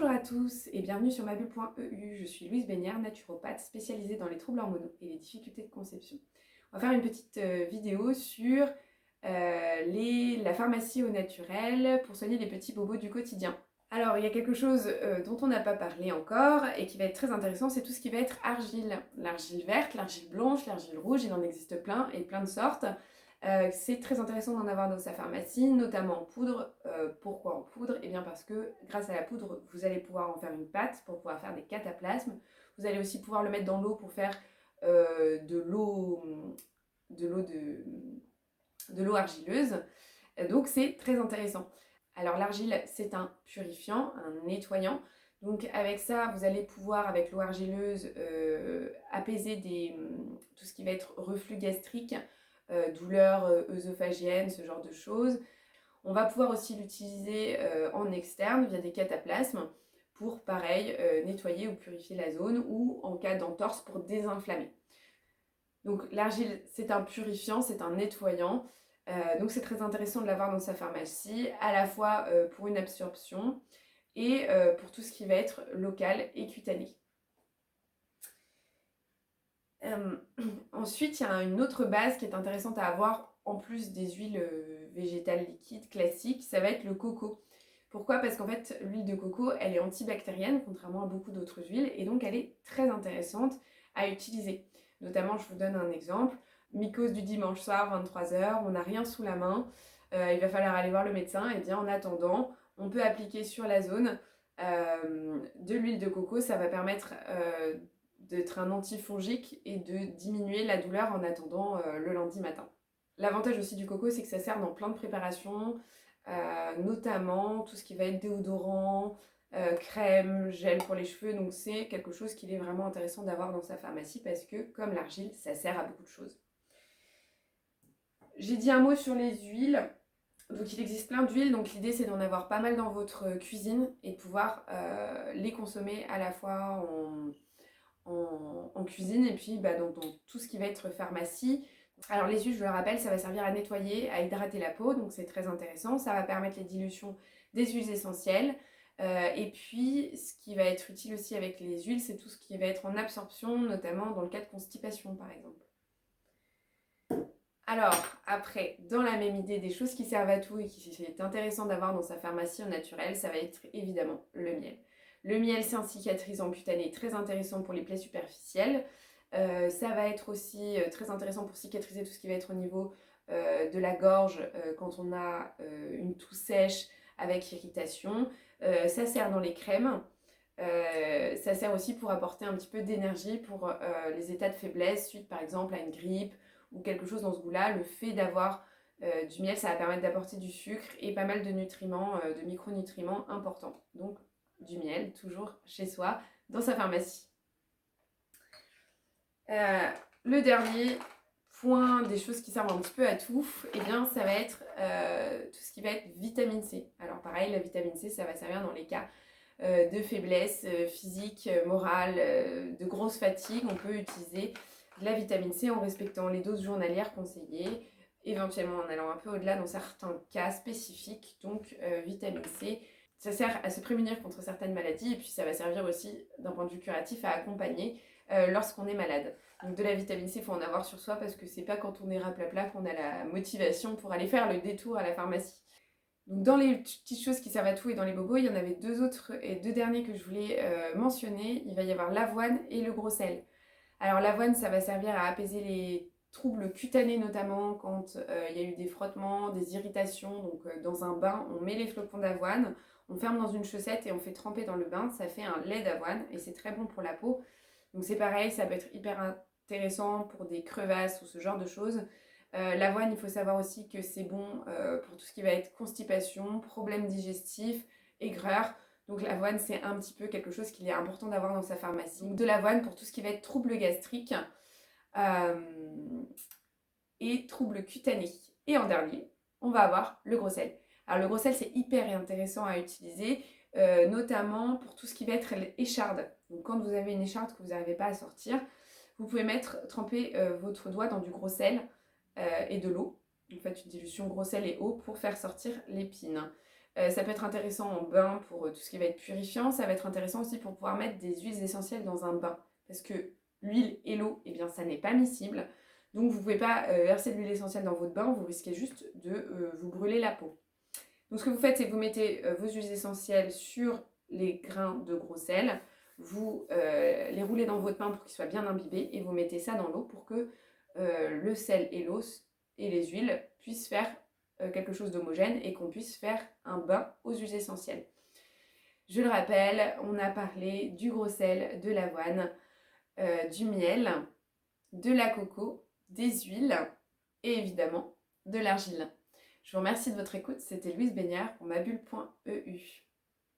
Bonjour à tous et bienvenue sur mabulle.eu. Je suis Louise Baignard, naturopathe spécialisée dans les troubles hormonaux et les difficultés de conception. On va faire une petite vidéo sur la pharmacie au naturel pour soigner les petits bobos du quotidien. Alors, il y a quelque chose dont on n'a pas parlé encore et qui va être très intéressant, c'est tout ce qui va être argile. L'argile verte, l'argile blanche, l'argile rouge, il en existe plein et plein de sortes. C'est très intéressant d'en avoir dans sa pharmacie, notamment en poudre. Pourquoi en poudre? Eh bien parce que grâce à la poudre, vous allez pouvoir en faire une pâte pour pouvoir faire des cataplasmes. Vous allez aussi pouvoir le mettre dans l'eau pour faire de l'eau argileuse. Donc c'est très intéressant. Alors l'argile, c'est un purifiant, un nettoyant. Donc avec ça, vous allez pouvoir, avec l'eau argileuse, apaiser tout ce qui va être reflux gastrique, douleurs œsophagiennes, ce genre de choses. On va pouvoir aussi l'utiliser en externe via des cataplasmes pour, pareil, nettoyer ou purifier la zone ou en cas d'entorse pour désinflammer. Donc l'argile, c'est un purifiant, c'est un nettoyant. Donc c'est très intéressant de l'avoir dans sa pharmacie, à la fois pour une absorption et pour tout ce qui va être local et cutané. Ensuite, il y a une autre base qui est intéressante à avoir en plus des huiles végétales liquides classiques, ça va être le coco. Pourquoi? Parce qu'en fait, l'huile de coco, elle est antibactérienne, contrairement à beaucoup d'autres huiles, et donc elle est très intéressante à utiliser. Notamment, je vous donne un exemple, mycose du dimanche soir, 23h, on n'a rien sous la main, il va falloir aller voir le médecin, et bien en attendant, on peut appliquer sur la zone de l'huile de coco, ça va permettre d'être un antifongique et de diminuer la douleur en attendant le lundi matin. L'avantage aussi du coco, c'est que ça sert dans plein de préparations, notamment tout ce qui va être déodorant, crème, gel pour les cheveux. Donc c'est quelque chose qu'il est vraiment intéressant d'avoir dans sa pharmacie parce que, comme l'argile, ça sert à beaucoup de choses. J'ai dit un mot sur les huiles. Donc il existe plein d'huiles, donc l'idée c'est d'en avoir pas mal dans votre cuisine et de pouvoir les consommer à la fois en cuisine et puis dans tout ce qui va être pharmacie. Alors les huiles, je le rappelle, ça va servir à nettoyer, à hydrater la peau, donc c'est très intéressant. Ça va permettre les dilutions des huiles essentielles. Et puis ce qui va être utile aussi avec les huiles, c'est tout ce qui va être en absorption, notamment dans le cas de constipation par exemple. Alors, après, dans la même idée, des choses qui servent à tout et qui est intéressant d'avoir dans sa pharmacie au naturel, ça va être évidemment le miel. Le miel, c'est un cicatrisant cutané très intéressant pour les plaies superficielles. Ça va être aussi très intéressant pour cicatriser tout ce qui va être au niveau de la gorge quand on a une toux sèche avec irritation. Ça sert dans les crèmes. Ça sert aussi pour apporter un petit peu d'énergie pour les états de faiblesse suite par exemple à une grippe ou quelque chose dans ce goût-là. Le fait d'avoir du miel, ça va permettre d'apporter du sucre et pas mal de nutriments, de micronutriments importants. Donc du miel, toujours chez soi, dans sa pharmacie. Le dernier point des choses qui servent un petit peu à tout, eh bien, ça va être tout ce qui va être vitamine C. Alors pareil, la vitamine C, ça va servir dans les cas de faiblesse physique, morale, de grosse fatigue. On peut utiliser de la vitamine C en respectant les doses journalières conseillées, éventuellement en allant un peu au-delà dans certains cas spécifiques. Donc vitamine C, ça sert à se prémunir contre certaines maladies et puis ça va servir aussi d'un point de vue curatif à accompagner lorsqu'on est malade. Donc de la vitamine C, il faut en avoir sur soi parce que c'est pas quand on est raplapla qu'on a la motivation pour aller faire le détour à la pharmacie. Donc dans les petites choses qui servent à tout et dans les bobos, il y en avait deux autres et deux derniers que je voulais mentionner. Il va y avoir l'avoine et le gros sel. Alors l'avoine, ça va servir à apaiser les troubles cutanés notamment quand il y a eu des frottements, des irritations. Donc dans un bain, on met les flocons d'avoine, on ferme dans une chaussette et on fait tremper dans le bain. Ça fait un lait d'avoine et c'est très bon pour la peau. Donc c'est pareil, ça peut être hyper intéressant pour des crevasses ou ce genre de choses. L'avoine, il faut savoir aussi que c'est bon pour tout ce qui va être constipation, problèmes digestifs, aigreur. Donc l'avoine, c'est un petit peu quelque chose qu'il est important d'avoir dans sa pharmacie. Donc de l'avoine pour tout ce qui va être troubles gastriques et troubles cutanés. Et en dernier, on va avoir le gros sel. Alors le gros sel, c'est hyper intéressant à utiliser, notamment pour tout ce qui va être l'écharde. Donc quand vous avez une écharde que vous n'arrivez pas à sortir, vous pouvez tremper votre doigt dans du gros sel et de l'eau. Vous faites une dilution gros sel et eau pour faire sortir l'épine. Ça peut être intéressant en bain pour tout ce qui va être purifiant. Ça va être intéressant aussi pour pouvoir mettre des huiles essentielles dans un bain. Parce que l'huile et l'eau, eh bien, ça n'est pas miscible. Donc vous ne pouvez pas verser de l'huile essentielle dans votre bain, vous risquez juste de vous brûler la peau. Donc ce que vous faites, c'est que vous mettez vos huiles essentielles sur les grains de gros sel, vous les roulez dans votre pain pour qu'ils soient bien imbibés et vous mettez ça dans l'eau pour que le sel et l'eau et les huiles puissent faire quelque chose d'homogène et qu'on puisse faire un bain aux huiles essentielles. Je le rappelle, on a parlé du gros sel, de l'avoine, du miel, de la coco, des huiles et évidemment de l'argile. Je vous remercie de votre écoute, c'était Louise Baignard pour mabulle.eu.